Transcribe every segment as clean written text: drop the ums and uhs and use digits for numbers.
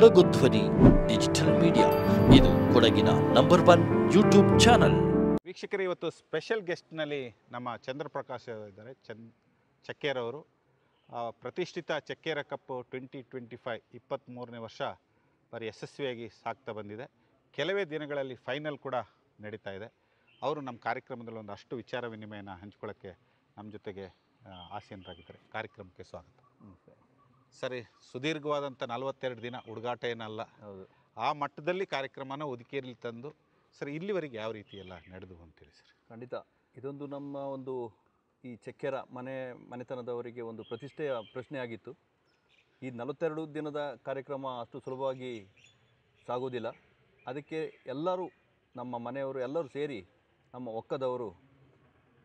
ಕೊಡಗು ಧ್ವನಿ digital media, ಇದು ಕೊಡಗಿನ ನಂಬರ್ 1 ಯೂಟ್ಯೂಬ್ ಚಾನಲ್. ವೀಕ್ಷಕರು, ಇವತ್ತು ಸ್ಪೆಷಲ್ ಗೆಸ್ಟ್ನಲ್ಲಿ ನಮ್ಮ ಚಂದ್ರಪ್ರಕಾಶ್ ಇದ್ದಾರೆ. ಚಕ್ಕೇರವರು ಪ್ರತಿಷ್ಠಿತ ಚಕ್ಕೇರ ಕಪ್ 2025 23ನೇ ವರ್ಷ ಬಾರಿ ಯಶಸ್ವಿಯಾಗಿ ಸಾಗ್ತಾ ಬಂದಿದೆ. ಕೆಲವೇ ದಿನಗಳಲ್ಲಿ ಫೈನಲ್ ಕೂಡ ನಡೀತಾ ಇದೆ. ಅವರು ನಮ್ಮ ಕಾರ್ಯಕ್ರಮದಲ್ಲಿ ಒಂದಷ್ಟು ವಿಚಾರ ವಿನಿಮಯನ ಹಂಚ್ಕೊಳ್ಳೋಕ್ಕೆ ನಮ್ಮ ಜೊತೆಗೆ ಆಸೀನರಾಗಿದ್ದಾರೆ. ಕಾರ್ಯಕ್ರಮಕ್ಕೆ ಸ್ವಾಗತ. ಸರಿ, ಸುದೀರ್ಘವಾದಂಥ 42 ದಿನ ಹುಡುಗಾಟ ಏನಲ್ಲ. ಹೌದು, ಆ ಮಟ್ಟದಲ್ಲಿ ಕಾರ್ಯಕ್ರಮನ ಒದಕೇರಿಲಿ ತಂದು ಸರ್ ಇಲ್ಲಿವರೆಗೆ ಯಾವ ರೀತಿ ಎಲ್ಲ ನಡೆದು ಅಂತೇಳಿ ಸರ್. ಖಂಡಿತ ಇದೊಂದು ನಮ್ಮ ಒಂದು ಈ ಚಕ್ಕೆರ ಮನೆತನದವರಿಗೆ ಒಂದು ಪ್ರತಿಷ್ಠೆಯ ಪ್ರಶ್ನೆ ಆಗಿತ್ತು. ಈ 42 ದಿನದ ಕಾರ್ಯಕ್ರಮ ಅಷ್ಟು ಸುಲಭವಾಗಿ ಸಾಗೋದಿಲ್ಲ. ಅದಕ್ಕೆ ಎಲ್ಲರೂ, ನಮ್ಮ ಮನೆಯವರು ಎಲ್ಲರೂ ಸೇರಿ, ನಮ್ಮ ಒಕ್ಕದವರು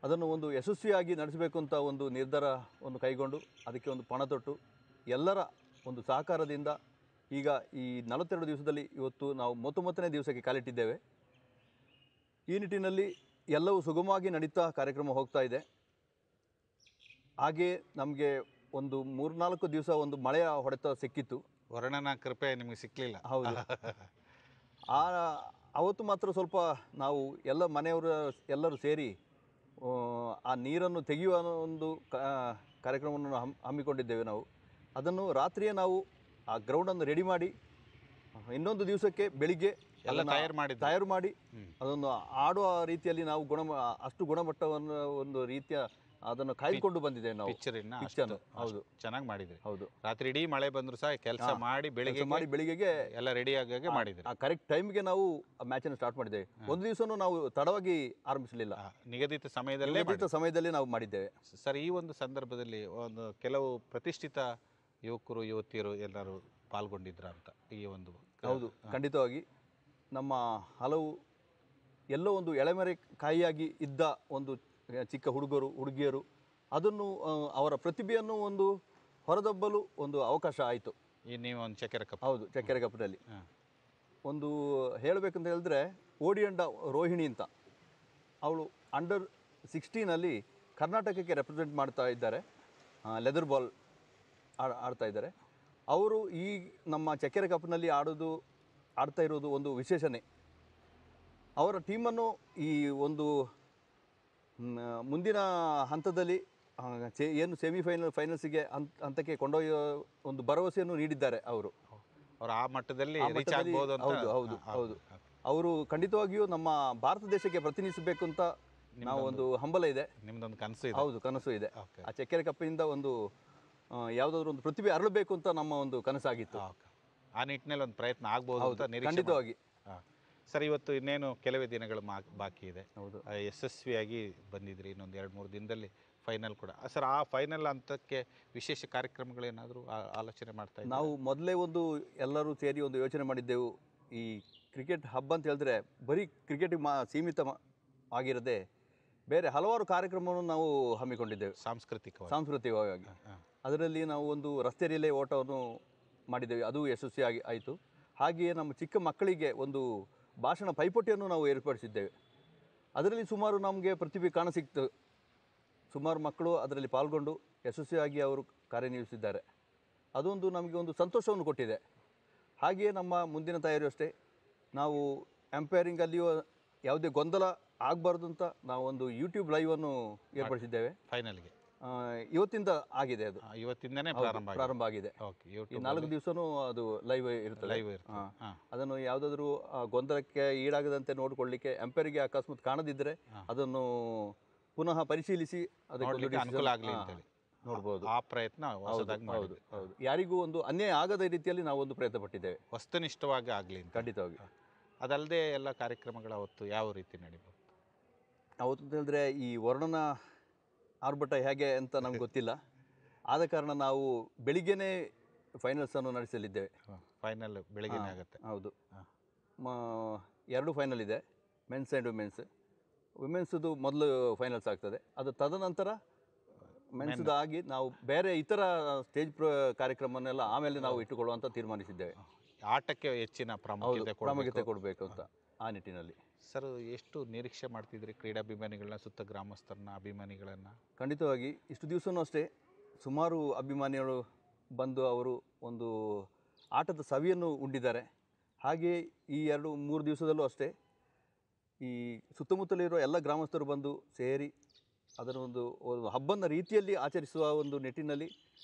ಅದನ್ನು ಒಂದು ಯಶಸ್ವಿಯಾಗಿ ನಡೆಸಬೇಕು ಅಂತ ಒಂದು ನಿರ್ಧಾರವನ್ನು ಕೈಗೊಂಡು ಅದಕ್ಕೆ ಒಂದು ಪಣ ತೊಟ್ಟು ಎಲ್ಲರ ಒಂದು ಸಹಕಾರದಿಂದ ಈಗ ಈ 42 ದಿವಸದಲ್ಲಿ ಇವತ್ತು ನಾವು 39ನೇ ದಿವಸಕ್ಕೆ ಕಾಲಿಟ್ಟಿದ್ದೇವೆ. ಈ ನಿಟ್ಟಿನಲ್ಲಿ ಎಲ್ಲವೂ ಸುಗಮವಾಗಿ ನಡೀತಾ ಕಾರ್ಯಕ್ರಮ ಹೋಗ್ತಾ ಇದೆ. ಹಾಗೆ ನಮಗೆ ಒಂದು 3-4 ದಿವಸ ಒಂದು ಮಳೆಯ ಹೊಡೆತ ಸಿಕ್ಕಿತ್ತು. ವರ್ಣನ ಕೃಪೆ ನಿಮಗೆ ಸಿಕ್ಕಲಿಲ್ಲ. ಹೌದು, ಅವತ್ತು ಮಾತ್ರ ಸ್ವಲ್ಪ ನಾವು ಎಲ್ಲ ಮನೆಯವರು ಎಲ್ಲರೂ ಸೇರಿ ಆ ನೀರನ್ನು ತೆಗೆಯುವ ಒಂದು ಕಾರ್ಯಕ್ರಮವನ್ನು ಹಮ್ಮಿಕೊಂಡಿದ್ದೇವೆ. ನಾವು ಅದನ್ನು ರಾತ್ರಿಯೇ ನಾವು ಆ ಗ್ರೌಂಡನ್ನು ರೆಡಿ ಮಾಡಿ ಇನ್ನೊಂದು ದಿವಸಕ್ಕೆ ಬೆಳಿಗ್ಗೆ ಎಲ್ಲ ತಯಾರು ಮಾಡಿ ಅದನ್ನು ಆಡುವ ರೀತಿಯಲ್ಲಿ ನಾವು ಅಷ್ಟು ಗುಣಮಟ್ಟವನ್ನು ಒಂದು ರೀತಿಯ ಅದನ್ನು ಕಾಯ್ದುಕೊಂಡು ಬಂದಿದ್ದೇವೆ ನಾವು. ಹೌದು, ಚೆನ್ನಾಗಿ ಮಾಡಿದ್ರಿ. ಹೌದು, ರಾತ್ರಿ ಇಡೀ ಮಳೆ ಬಂದ್ರು ಸಹ ಕೆಲಸ ಮಾಡಿ ಬೆಳಿಗ್ಗೆ ಎಲ್ಲ ರೆಡಿ ಆಗಿ ಮಾಡಿದ್ರಿ. ಆ ಕರೆಕ್ಟ್ ಟೈಮ್ಗೆ ನಾವು ಮ್ಯಾಚನ್ನು ಸ್ಟಾರ್ಟ್ ಮಾಡಿದ್ದೇವೆ. ಒಂದು ದಿವಸನೂ ನಾವು ತಡವಾಗಿ ಆರಂಭಿಸಲಿಲ್ಲ. ನಿಗದಿತ ಸಮಯದಲ್ಲಿ ನಾವು ಮಾಡಿದ್ದೇವೆ. ಸರ್, ಈ ಒಂದು ಸಂದರ್ಭದಲ್ಲಿ ಒಂದು ಕೆಲವು ಪ್ರತಿಷ್ಠಿತ ಯುವಕರು ಯುವತಿಯರು ಎಲ್ಲರೂ ಪಾಲ್ಗೊಂಡಿದ್ರ ಅಂತ ಈ ಒಂದು. ಹೌದು, ಖಂಡಿತವಾಗಿ ನಮ್ಮ ಹಲವು ಎಲ್ಲೋ ಒಂದು ಎಳೆಮರೆ ಕಾಯಿಯಾಗಿ ಇದ್ದ ಒಂದು ಚಿಕ್ಕ ಹುಡುಗಿಯರು ಅದನ್ನು ಅವರ ಪ್ರತಿಭೆಯನ್ನು ಒಂದು ಹೊರದಬ್ಬಲು ಒಂದು ಅವಕಾಶ ಆಯಿತು ಈ ನೀವು ಒಂದು ಚಕ್ಕೆರೆ ಕಪ್. ಹೌದು, ಚಕ್ಕೆರೆ ಕಪ್ನಲ್ಲಿ ಒಂದು ಹೇಳಬೇಕಂತ ಹೇಳಿದ್ರೆ ಓಡಿಯಂಡ ರೋಹಿಣಿ ಅಂತ, ಅವಳು ಅಂಡರ್-16 ಕರ್ನಾಟಕಕ್ಕೆ ರೆಪ್ರೆಸೆಂಟ್ ಮಾಡ್ತಾ ಇದ್ದಾರೆ. ಲೆದರ್ ಬಾಲ್ ಆಡ್ತಾ ಇದ್ದಾರೆ. ಅವರು ಈ ನಮ್ಮ ಚಕ್ಕೆರೆ ಕಪ್ನಲ್ಲಿ ಆಡ್ತಾ ಇರೋದು ಒಂದು ವಿಶೇಷಣೆ. ಅವರ ಟೀಮನ್ನು ಈ ಒಂದು ಮುಂದಿನ ಹಂತದಲ್ಲಿ ಏನು ಫೈನಲ್ಸಿಗೆ ಹಂತಕ್ಕೆ ಕೊಂಡೊಯ್ಯುವ ಒಂದು ಭರವಸೆಯನ್ನು ನೀಡಿದ್ದಾರೆ ಅವರು ಆ ಮಟ್ಟದಲ್ಲಿ. ಹೌದು, ಅವರು ಖಂಡಿತವಾಗಿಯೂ ನಮ್ಮ ಭಾರತ ದೇಶಕ್ಕೆ ಪ್ರತಿನಿಧಿಸಬೇಕು ಅಂತ ನಾವು ಒಂದು ಹಂಬಲ ಇದೆ. ನಿಮ್ದೊಂದು ಕನಸು. ಹೌದು, ಕನಸು ಇದೆ. ಆ ಚಕ್ಕೆರೆ ಕಪ್ಪಿನಿಂದ ಒಂದು ಯಾವುದಾದ್ರೂ ಒಂದು ಪ್ರತಿಭೆ ಅರಳಬೇಕು ಅಂತ ನಮ್ಮ ಒಂದು ಕನಸಾಗಿತ್ತು. ಆ ನಿಟ್ಟಿನಲ್ಲಿ ಒಂದು ಪ್ರಯತ್ನ ಆಗ್ಬೋದು ಅಂತ ಖಂಡಿತವಾಗಿ. ಸರ್, ಇವತ್ತು ಇನ್ನೇನು ಕೆಲವೇ ದಿನಗಳು ಬಾಕಿ ಇದೆ. ಹೌದು, ಯಶಸ್ವಿಯಾಗಿ ಬಂದಿದ್ರಿ. ಇನ್ನೊಂದು 2-3 ದಿನದಲ್ಲಿ ಫೈನಲ್ ಕೂಡ. ಸರ್, ಆ ಫೈನಲ್ ಹಂತಕ್ಕೆ ವಿಶೇಷ ಕಾರ್ಯಕ್ರಮಗಳೇನಾದರೂ ಆಲೋಚನೆ ಮಾಡ್ತಾ ಇದ್ದೀರಾ? ನಾವು ಮೊದಲೇ ಒಂದು ಎಲ್ಲರೂ ಸೇರಿ ಒಂದು ಯೋಚನೆ ಮಾಡಿದ್ದೆವು. ಈ ಕ್ರಿಕೆಟ್ ಹಬ್ ಅಂತ ಹೇಳಿದ್ರೆ ಬರೀ ಕ್ರಿಕೆಟಿಗೆ ಸೀಮಿತ ಆಗಿರದೆ ಬೇರೆ ಹಲವಾರು ಕಾರ್ಯಕ್ರಮವನ್ನು ನಾವು ಹಮ್ಮಿಕೊಂಡಿದ್ದೇವೆ ಸಾಂಸ್ಕೃತಿಕವಾಗಿ. ಅದರಲ್ಲಿ ನಾವು ಒಂದು ರಸ್ತೆ ರಿಲೇ ಓಟವನ್ನು ಮಾಡಿದ್ದೇವೆ, ಅದು ಯಶಸ್ವಿಯಾಗಿ ಆಯಿತು. ಹಾಗೆಯೇ ನಮ್ಮ ಚಿಕ್ಕ ಮಕ್ಕಳಿಗೆ ಒಂದು ಭಾಷಣ ಪೈಪೋಟಿಯನ್ನು ನಾವು ಏರ್ಪಡಿಸಿದ್ದೇವೆ. ಅದರಲ್ಲಿ ಸುಮಾರು ನಮಗೆ ಪ್ರತಿಭೆ ಕಾಣಸಿಕ್ತು. ಸುಮಾರು ಮಕ್ಕಳು ಅದರಲ್ಲಿ ಪಾಲ್ಗೊಂಡು ಯಶಸ್ವಿಯಾಗಿ ಅವರು ಕಾರ್ಯನಿರ್ವಹಿಸಿದ್ದಾರೆ. ಅದೊಂದು ನಮಗೆ ಒಂದು ಸಂತೋಷವನ್ನು ಕೊಟ್ಟಿದೆ. ಹಾಗೆಯೇ ನಮ್ಮ ಮುಂದಿನ ತಯಾರಿ ಅಷ್ಟೇ, ನಾವು ಎಂಪೈರಿಂಗಲ್ಲಿಯೂ ಯಾವುದೇ ಗೊಂದಲ ಆಗಬಾರ್ದು ಅಂತ ನಾವು ಒಂದು ಯೂಟ್ಯೂಬ್ ಲೈವನ್ನು ಏರ್ಪಡಿಸಿದ್ದೇವೆ. ಫೈನಲ್ಗೆ ಇವತ್ತಿಂದ ಆಗಿದೆ, ಅದು ಇವತ್ತಿಂದನೇ ಪ್ರಾರಂಭ ಆಗಿದೆ. ಈ 4 ದಿವಸನೂ ಅದು ಲೈವ್ ಇರ್ತದೆ. ಅದನ್ನು ಯಾವುದಾದ್ರೂ ಗೊಂದಲಕ್ಕೆ ಈಡಾಗದಂತೆ ನೋಡಿಕೊಳ್ಳಿಕ್ಕೆ ಎಂಪೈರಿಗೆ ಅಕಸ್ಮಾತ್ ಕಾಣದಿದ್ದರೆ ಅದನ್ನು ಪುನಃ ಪರಿಶೀಲಿಸಿ ಅದಕ್ಕೆ ಅನುಕೂಲ ಆಗಲಿ ಅಂತೇಳಿ ನೋಡ್ಬೋದು. ಆ ಪ್ರಯತ್ನ ಹೌದು, ಯಾರಿಗೂ ಒಂದು ಅನ್ಯಾಯ ಆಗದ ರೀತಿಯಲ್ಲಿ ನಾವು ಒಂದು ಪ್ರಯತ್ನ ಪಟ್ಟಿದ್ದೇವೆ, ವಸ್ತುನಿಷ್ಠವಾಗಿ ಆಗಲಿ. ಖಂಡಿತವಾಗಿ. ಅದಲ್ಲದೆ ಎಲ್ಲ ಕಾರ್ಯಕ್ರಮಗಳ ಅವತ್ತು ಯಾವ ರೀತಿ ನಡೀಬೋದು? ಅವತ್ತು ಅಂತ ಹೇಳಿದ್ರೆ ಈ ವರ್ಣನ ಆರ್ಭಟ ಹೇಗೆ ಅಂತ ನಮ್ಗೆ ಗೊತ್ತಿಲ್ಲ. ಆದ ಕಾರಣ ನಾವು ಬೆಳಿಗ್ಗೆನೇ ಫೈನಲ್ಸನ್ನು ನಡೆಸಲಿದ್ದೇವೆ. ಫೈನಲ್ ಬೆಳಿಗ್ಗೆನೇ ಆಗುತ್ತೆ. ಹೌದು, 2 ಫೈನಲ್ ಇದೆ, ಮೆನ್ಸ್ ಆ್ಯಂಡ್ ವುಮೆನ್ಸ್ದು ಮೊದಲು ಫೈನಲ್ಸ್ ಆಗ್ತದೆ. ಅದು ತದನಂತರ ಮೆನ್ಸ್ದು ಆಗಿ ನಾವು ಬೇರೆ ಇತರ ಸ್ಟೇಜ್ ಕಾರ್ಯಕ್ರಮನೆಲ್ಲ ಆಮೇಲೆ ನಾವು ಇಟ್ಟುಕೊಳ್ಳುವಂತ ತೀರ್ಮಾನಿಸಿದ್ದೇವೆ. ಆಟಕ್ಕೆ ಹೆಚ್ಚಿನ ಪ್ರಾಮುಖ್ಯತೆ ಕೊಡಬೇಕು ಅಂತ ಆ ನಿಟ್ಟಿನಲ್ಲಿ. ಸರ್, ಎಷ್ಟು ನಿರೀಕ್ಷೆ ಮಾಡ್ತಿದ್ರಿ ಕ್ರೀಡಾಭಿಮಾನಿಗಳನ್ನ, ಸುತ್ತ ಗ್ರಾಮಸ್ಥರನ್ನ, ಅಭಿಮಾನಿಗಳನ್ನು? ಖಂಡಿತವಾಗಿ ಇಷ್ಟು ದಿವಸನೂ ಅಷ್ಟೇ ಸುಮಾರು ಅಭಿಮಾನಿಗಳು ಬಂದು ಅವರು ಒಂದು ಆಟದ ಸವಿಯನ್ನು ಉಂಡಿದ್ದಾರೆ. ಹಾಗೆಯೇ ಈ 2-3 ದಿವಸದಲ್ಲೂ ಅಷ್ಟೇ ಈ ಸುತ್ತಮುತ್ತಲಿರುವ ಎಲ್ಲ ಗ್ರಾಮಸ್ಥರು ಬಂದು ಸೇರಿ ಅದರ ಒಂದು ಹಬ್ಬದ ರೀತಿಯಲ್ಲಿ ಆಚರಿಸುವ ಒಂದು ನಿಟ್ಟಿನಲ್ಲಿ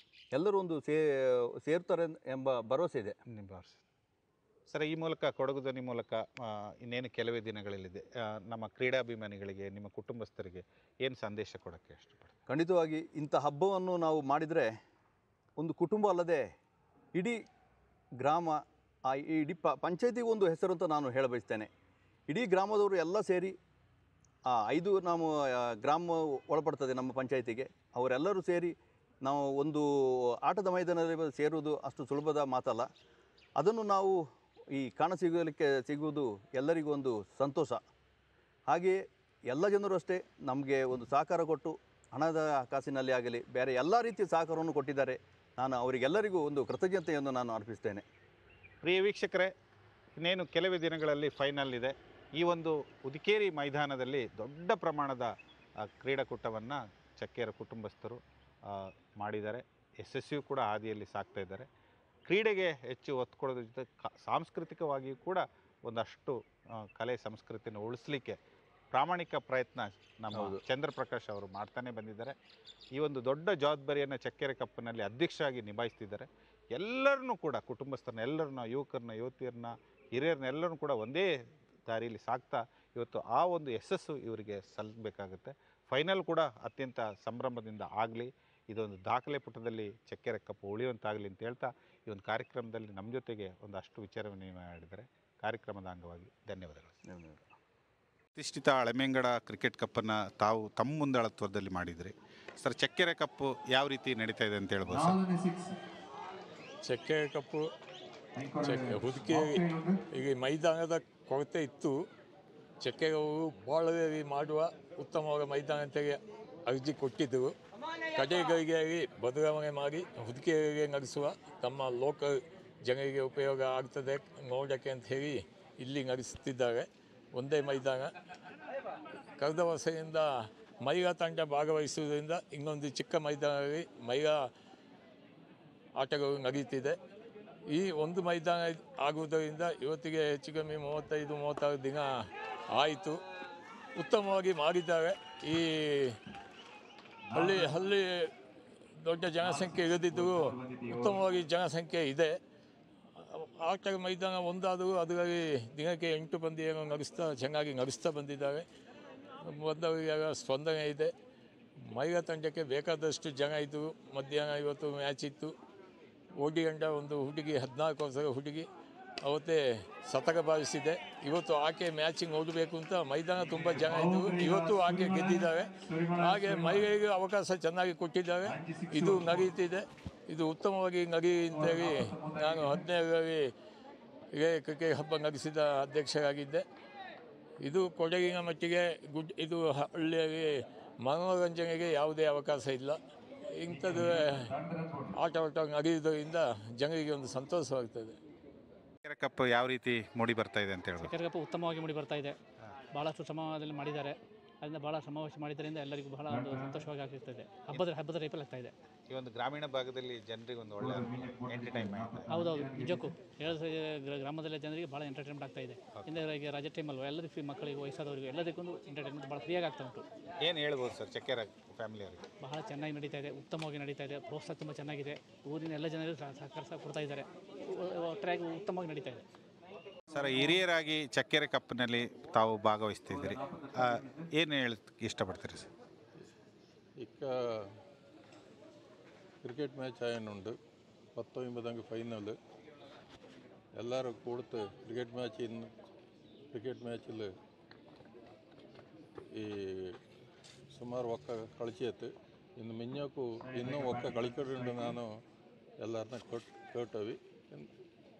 ಎಲ್ಲರೂ ಒಂದು ಸೇರ್ತಾರೆ ಎಂಬ ಭರವಸೆ ಇದೆ. ಸರ್, ಈ ಮೂಲಕ ಕೊಡಗು ಧ್ವನಿ ಮೂಲಕ ಇನ್ನೇನು ಕೆಲವೇ ದಿನಗಳಲ್ಲಿದೆ, ನಮ್ಮ ಕ್ರೀಡಾಭಿಮಾನಿಗಳಿಗೆ, ನಿಮ್ಮ ಕುಟುಂಬಸ್ಥರಿಗೆ ಏನು ಸಂದೇಶ ಕೊಡೋಕ್ಕೆ ಇಷ್ಟಪಡ್ತೀವಿ? ಖಂಡಿತವಾಗಿ ಇಂಥ ಹಬ್ಬವನ್ನು ನಾವು ಮಾಡಿದರೆ ಒಂದು ಕುಟುಂಬ ಅಲ್ಲದೆ ಇಡೀ ಗ್ರಾಮ, ಇಡೀ ಪಂಚಾಯತಿಗೆ ಒಂದು ಹೆಸರು ಅಂತ ನಾನು ಹೇಳಬಯಸ್ತೇನೆ. ಇಡೀ ಗ್ರಾಮದವರು ಎಲ್ಲ ಸೇರಿ 5 ನಾವು ಗ್ರಾಮ ಒಳಪಡ್ತದೆ ನಮ್ಮ ಪಂಚಾಯತಿಗೆ. ಅವರೆಲ್ಲರೂ ಸೇರಿ ನಾವು ಒಂದು ಆಟದ ಮೈದಾನದಲ್ಲಿ ಸೇರುವುದು ಅಷ್ಟು ಸುಲಭದ ಮಾತಲ್ಲ. ಅದನ್ನು ನಾವು ಈ ಸಿಗುವುದು ಎಲ್ಲರಿಗೂ ಒಂದು ಸಂತೋಷ. ಹಾಗೆಯೇ ಎಲ್ಲ ಜನರು ಅಷ್ಟೇ ನಮಗೆ ಒಂದು ಸಹಕಾರ ಕೊಟ್ಟು ಹಣದ ಕಾಸಿನಲ್ಲಿ ಆಗಲಿ ಬೇರೆ ಎಲ್ಲ ರೀತಿಯ ಸಹಕಾರವನ್ನು ಕೊಟ್ಟಿದ್ದಾರೆ. ನಾನು ಅವರಿಗೆಲ್ಲರಿಗೂ ಒಂದು ಕೃತಜ್ಞತೆಯನ್ನು ನಾನು ಅರ್ಪಿಸ್ತೇನೆ. ಪ್ರಿಯ ವೀಕ್ಷಕರೇ, ಇನ್ನೇನು ಕೆಲವೇ ದಿನಗಳಲ್ಲಿ ಫೈನಲ್ ಇದೆ. ಈ ಒಂದು ಉದಿಕೇರಿ ಮೈದಾನದಲ್ಲಿ ದೊಡ್ಡ ಪ್ರಮಾಣದ ಕ್ರೀಡಾಕೂಟವನ್ನು ಚಕ್ಕೇರ ಕುಟುಂಬಸ್ಥರು ಮಾಡಿದ್ದಾರೆ. ಯಶಸ್ವಿಯೂ ಕೂಡ ಹಾದಿಯಲ್ಲಿ ಸಾಕ್ತಾ ಇದ್ದಾರೆ. ಕ್ರೀಡೆಗೆ ಹೆಚ್ಚು ಒತ್ತು ಕೊಡೋದ್ರ ಜೊತೆ ಸಾಂಸ್ಕೃತಿಕವಾಗಿಯೂ ಕೂಡ ಒಂದಷ್ಟು ಕಲೆ ಸಂಸ್ಕೃತಿಯನ್ನು ಉಳಿಸಲಿಕ್ಕೆ ಪ್ರಾಮಾಣಿಕ ಪ್ರಯತ್ನ ನಮ್ಮ ಚಂದ್ರಪ್ರಕಾಶ್ ಅವರು ಮಾಡ್ತಾನೆ ಬಂದಿದ್ದಾರೆ. ಈ ಒಂದು ದೊಡ್ಡ ಜವಾಬ್ದಾರಿಯನ್ನು ಚಕ್ಕೇರೆ ಕಪ್ಪಿನಲ್ಲಿ ಅಧ್ಯಕ್ಷರಾಗಿ ನಿಭಾಯಿಸ್ತಿದ್ದಾರೆ. ಎಲ್ಲರನ್ನೂ ಕೂಡ ಕುಟುಂಬಸ್ಥರನ್ನ, ಎಲ್ಲರನ್ನ, ಯುವಕರನ್ನ, ಯುವತಿಯರನ್ನ, ಹಿರಿಯರನ್ನ ಎಲ್ಲರನ್ನೂ ಕೂಡ ಒಂದೇ ದಾರಿಯಲ್ಲಿ ಸಾಕ್ತಾ ಇವತ್ತು ಆ ಒಂದು ಯಶಸ್ಸು ಇವರಿಗೆ ಸಲ್ಲಬೇಕಾಗುತ್ತೆ. ಫೈನಲ್ ಕೂಡ ಅತ್ಯಂತ ಸಂಭ್ರಮದಿಂದ ಆಗಲಿ, ಇದೊಂದು ದಾಖಲೆ ಪುಟದಲ್ಲಿ ಚಕ್ಕೇರೆ ಕಪ್ಪು ಉಳಿಯುವಂತಾಗಲಿ ಅಂತ ಹೇಳ್ತಾ ಈ ಒಂದು ಕಾರ್ಯಕ್ರಮದಲ್ಲಿ ನಮ್ಮ ಜೊತೆಗೆ ಒಂದಷ್ಟು ವಿಚಾರ ವಿನಿಮಯ ಮಾಡಿದ್ದಾರೆ. ಕಾರ್ಯಕ್ರಮದ ಅಂಗವಾಗಿ ಧನ್ಯವಾದಗಳು. ಪ್ರತಿಷ್ಠಿತ ಹಳೆಮೆಂಗಡ ಕ್ರಿಕೆಟ್ ಕಪ್ಪನ್ನು ತಾವು ತಮ್ಮ ಮುಂದಾಳತ್ವದಲ್ಲಿ ಮಾಡಿದ್ರಿ ಸರ್. ಚಕ್ಕೇರೆ ಕಪ್ಪು ಯಾವ ರೀತಿ ನಡೀತಾ ಇದೆ ಅಂತ ಹೇಳ್ಬೋದು ಸರ್? ಚಕ್ಕೇರೆ ಕಪ್ಪು ಹುದುಕೇರಿ ಈಗ ಮೈದಾನದ ಕೊರತೆ ಇತ್ತು. ಚಕ್ಕೇರವರು ಬಾಳವೇರಿ ಮಾಡುವ ಉತ್ತಮವಾದ ಮೈದಾನ ಅಂತೇಳಿ ಅರ್ಜಿ ಕೊಟ್ಟಿದ್ದರು. ಕಡೆಗಳಿಗೆ ಬದಲಾವಣೆ ಮಾಡಿ ಹುದುಕೇರಿಗೆ ನಡೆಸುವ ತಮ್ಮ ಲೋಕಲ್ ಜನರಿಗೆ ಉಪಯೋಗ ಆಗ್ತದೆ ನೋಡೋಕ್ಕೆ ಅಂತ ಹೇಳಿ ಇಲ್ಲಿ ನಡೆಸುತ್ತಿದ್ದಾರೆ. ಒಂದೇ ಮೈದಾನ. ಕಳೆದ ವರ್ಷದಿಂದ ಮಹಿಳಾ ತಂಡ ಭಾಗವಹಿಸುವುದರಿಂದ ಇನ್ನೊಂದು ಚಿಕ್ಕ ಮೈದಾನದಲ್ಲಿ ಮಹಿಳಾ ಆಟಗಳು ನಡೆಯುತ್ತಿದೆ. ಈ ಒಂದು ಮೈದಾನ ಆಗುವುದರಿಂದ ಇವತ್ತಿಗೆ ಹೆಚ್ಚು ಕಮ್ಮಿ 35-36 ದಿನ ಆಯಿತು. ಉತ್ತಮವಾಗಿ ಮಾಡಿದ್ದಾರೆ. ಈ ಹಳ್ಳಿ ದೊಡ್ಡ ಜನಸಂಖ್ಯೆ ಇರದಿದ್ದರೂ ಉತ್ತಮವಾಗಿ ಜನಸಂಖ್ಯೆ ಇದೆ. ಆಟದ ಮೈದಾನ ಒಂದಾದರೂ ಅದರಲ್ಲಿ ದಿನಕ್ಕೆ 8 ಪಂದ್ಯವನ್ನು ಚೆನ್ನಾಗಿ ನಡೆಸ್ತಾ ಬಂದಿದ್ದಾರೆ. ಬಂದವರಿಗೆಲ್ಲ ಸ್ಪಂದನೆ ಇದೆ. ಮಹಿಳಾ ತಂಡಕ್ಕೆ ಬೇಕಾದಷ್ಟು ಜನ ಇದ್ದರು. ಮಧ್ಯಾಹ್ನ ಇವತ್ತು ಮ್ಯಾಚ್ ಇತ್ತು. ಓಡಿಗಂಡ ಒಂದು ಹುಡುಗಿ 14 ವರ್ಷದ ಹುಡುಗಿ ಅವತ್ತೇ ಶತಕ ಬಾರಿಸಿದೆ. ಇವತ್ತು ಆಕೆ ಮ್ಯಾಚಿಂಗ್ ನೋಡಬೇಕು ಅಂತ ಮೈದಾನ ತುಂಬ ಜನ ಇದ್ದರು. ಇವತ್ತು ಆಕೆ ಗೆದ್ದಿದ್ದಾರೆ. ಹಾಗೆ ಮಹಿಳೆಗೆ ಅವಕಾಶ ಚೆನ್ನಾಗಿ ಕೊಟ್ಟಿದ್ದಾರೆ. ಇದು ನಡೆಯುತ್ತಿದೆ. ಇದು ಉತ್ತಮವಾಗಿ ನಡೆಯಲಿ ಅಂತೇಳಿ ನಾನು 15ರಲ್ಲಿ ಕ್ರಿಕೆಟ್ ಹಬ್ಬ ನಡೆಸಿದ ಅಧ್ಯಕ್ಷರಾಗಿದ್ದೆ. ಇದು ಕೊಡಗಿನ ಮಟ್ಟಿಗೆ ಇದು ಹಳ್ಳಿಯಲ್ಲಿ ಮನೋರಂಜನೆಗೆ ಯಾವುದೇ ಅವಕಾಶ ಇಲ್ಲ. ಇಂಥದ್ದು ಆಟ ನಡೆಯುವುದರಿಂದ ಜನರಿಗೆ ಒಂದು ಸಂತೋಷವಾಗ್ತದೆ. ಚಕ್ಕೇರೆ ಕಪ್ ಯಾವ ರೀತಿ ಮೂಡಿ ಬರ್ತಾ ಇದೆ ಅಂತ ಹೇಳ್ಬೋದು? ಚಕ್ಕೇರೆ ಕಪ್ ಉತ್ತಮವಾಗಿ ಮೂಡಿ ಬರ್ತಾ ಇದೆ. ಭಾಳಷ್ಟು ಶ್ರಮದಲ್ಲಿ ಮಾಡಿದ್ದಾರೆ. ಅದರಿಂದ ಭಾಳ ಸಮಾವೇಶ ಮಾಡಿದ್ದರಿಂದ ಎಲ್ಲರಿಗೂ ಬಹಳ ಒಂದು ಸಂತೋಷವಾಗಿ ಆಗ್ತಿರ್ತದೆ. ಹಬ್ಬದ ಟೈಪಲ್ಲಿ ಆಗ್ತಾ ಇದೆ. ಈ ಒಂದು ಗ್ರಾಮೀಣ ಭಾಗದಲ್ಲಿ ಜನರಿಗೆ ಒಂದು ಒಳ್ಳೆ ಎಂಟರ್ಟೈನ್ಮೆಂಟ್. ಹೌದೌದು, ನಿಜಕ್ಕೂ ಗ್ರಾಮದಲ್ಲಿ ಜನರಿಗೆ ಭಾಳ ಎಂಟರ್ಟೈನ್ಮೆಂಟ್ ಆಗ್ತಾ ಇದೆ. ಹಿಂದೆ ರಾಜ ಟೈಮಲ್ವ ಎಲ್ಲರಿಗೂ ಮಕ್ಕಳಿಗೆ ವಯಸ್ಸಾದವರಿಗೆ ಎಲ್ಲದಕ್ಕೂ ಎಂಟರ್ಟೈನ್ಮೆಂಟ್ ಭಾಳ ಫ್ರೀಯಾಗಿ ಆಗ್ತಾ ಉಂಟು. ಏನು ಹೇಳ್ಬೋದು ಸರ್ ಚಕ್ಕೇರೆ ಫ್ಯಾಮಿಲಿಯವರಿಗೆ? ಬಹಳ ಚೆನ್ನಾಗಿ ನಡೀತಾ ಇದೆ, ಉತ್ತಮವಾಗಿ ನಡೀತಾ ಇದೆ. ಪ್ರೋತ್ಸಾಹ ತುಂಬ ಚೆನ್ನಾಗಿದೆ. ಊರಿನ ಎಲ್ಲ ಜನರು ಸಹಕಾರ ಕೊಡ್ತಾ ಇದ್ದಾರೆ. ಒಟ್ಟಾಗಿ ಉತ್ತಮವಾಗಿ ನಡೀತಾ ಇದೆ. ಸರ್, ಹಿರಿಯರಾಗಿ ಚಕ್ಕೇರೆ ಕಪ್ಪಿನಲ್ಲಿ ತಾವು ಭಾಗವಹಿಸ್ತಿದ್ದೀರಿ, ಏನು ಹೇಳಕ್ಕೆ ಇಷ್ಟಪಡ್ತೀರಿ ಸರ್? ഇക്ക ക്രിക്കറ്റ് മാച്ച് ആയതുകൊണ്ട് 19 ഫൈനൽ എല്ലാവരും കൊടുത്ത് ക്രിക്കറ്റ് മാച്ചിൽ ಈ ಸುಮಾರು ಒಕ್ಕ ಕಳಿಸಿತ್ತು. ಇನ್ನು ಮಿಂಜಕ್ಕೂ ಇನ್ನೂ ಒಕ್ಕ ಕಳಿಕೊಂಡು ನಾನು ಎಲ್ಲರನ್ನ ಕೇಳ್ತೇವೆ.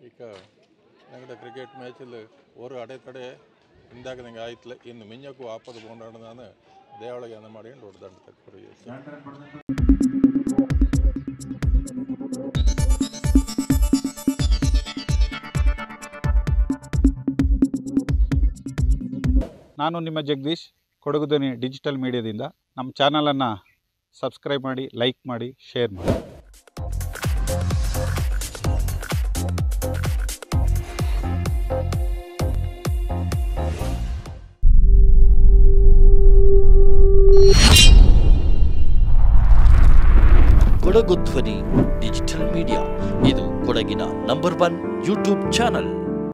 ಈಗ ഞങ്ങളുടെ ಕ್ರಿಕೆಟ್ ಮ್ಯಾಚಲ್ಲಿ ഒരു ಅಡೆತಡೆ ಇಂದಾಗದಂಗೆ ಆಯ್ತಲ್ಲ. ಇನ್ನು ಮಿಂಜಕ್ಕೂ ವಾಪಸ್ ಬೋಂಡಾಡು ನಾನು ದೇವಳಿಗೆ ಅನ್ನ ಮಾಡಿ ಹೊಡೆದಾಡ್ತ ನಾನು ನಿಮ್ಮ ಜಗದೀಶ್, ಕೊಡಗು ಧ್ವನಿ ಡಿಜಿಟಲ್ ಮೀಡಿಯಾದಿಂದ. ನಮ್ಮ ಚಾನಲನ್ನು ಸಬ್ಸ್ಕ್ರೈಬ್ ಮಾಡಿ, ಲೈಕ್ ಮಾಡಿ, ಶೇರ್ ಮಾಡಿ. ಕೊಡಗು ಧ್ವನಿ ಡಿಜಿಟಲ್ ಮೀಡಿಯಾ ಇದು ಕೊಡಗಿನ ನಂಬರ್ 1 ಯೂಟ್ಯೂಬ್ ಚಾನಲ್.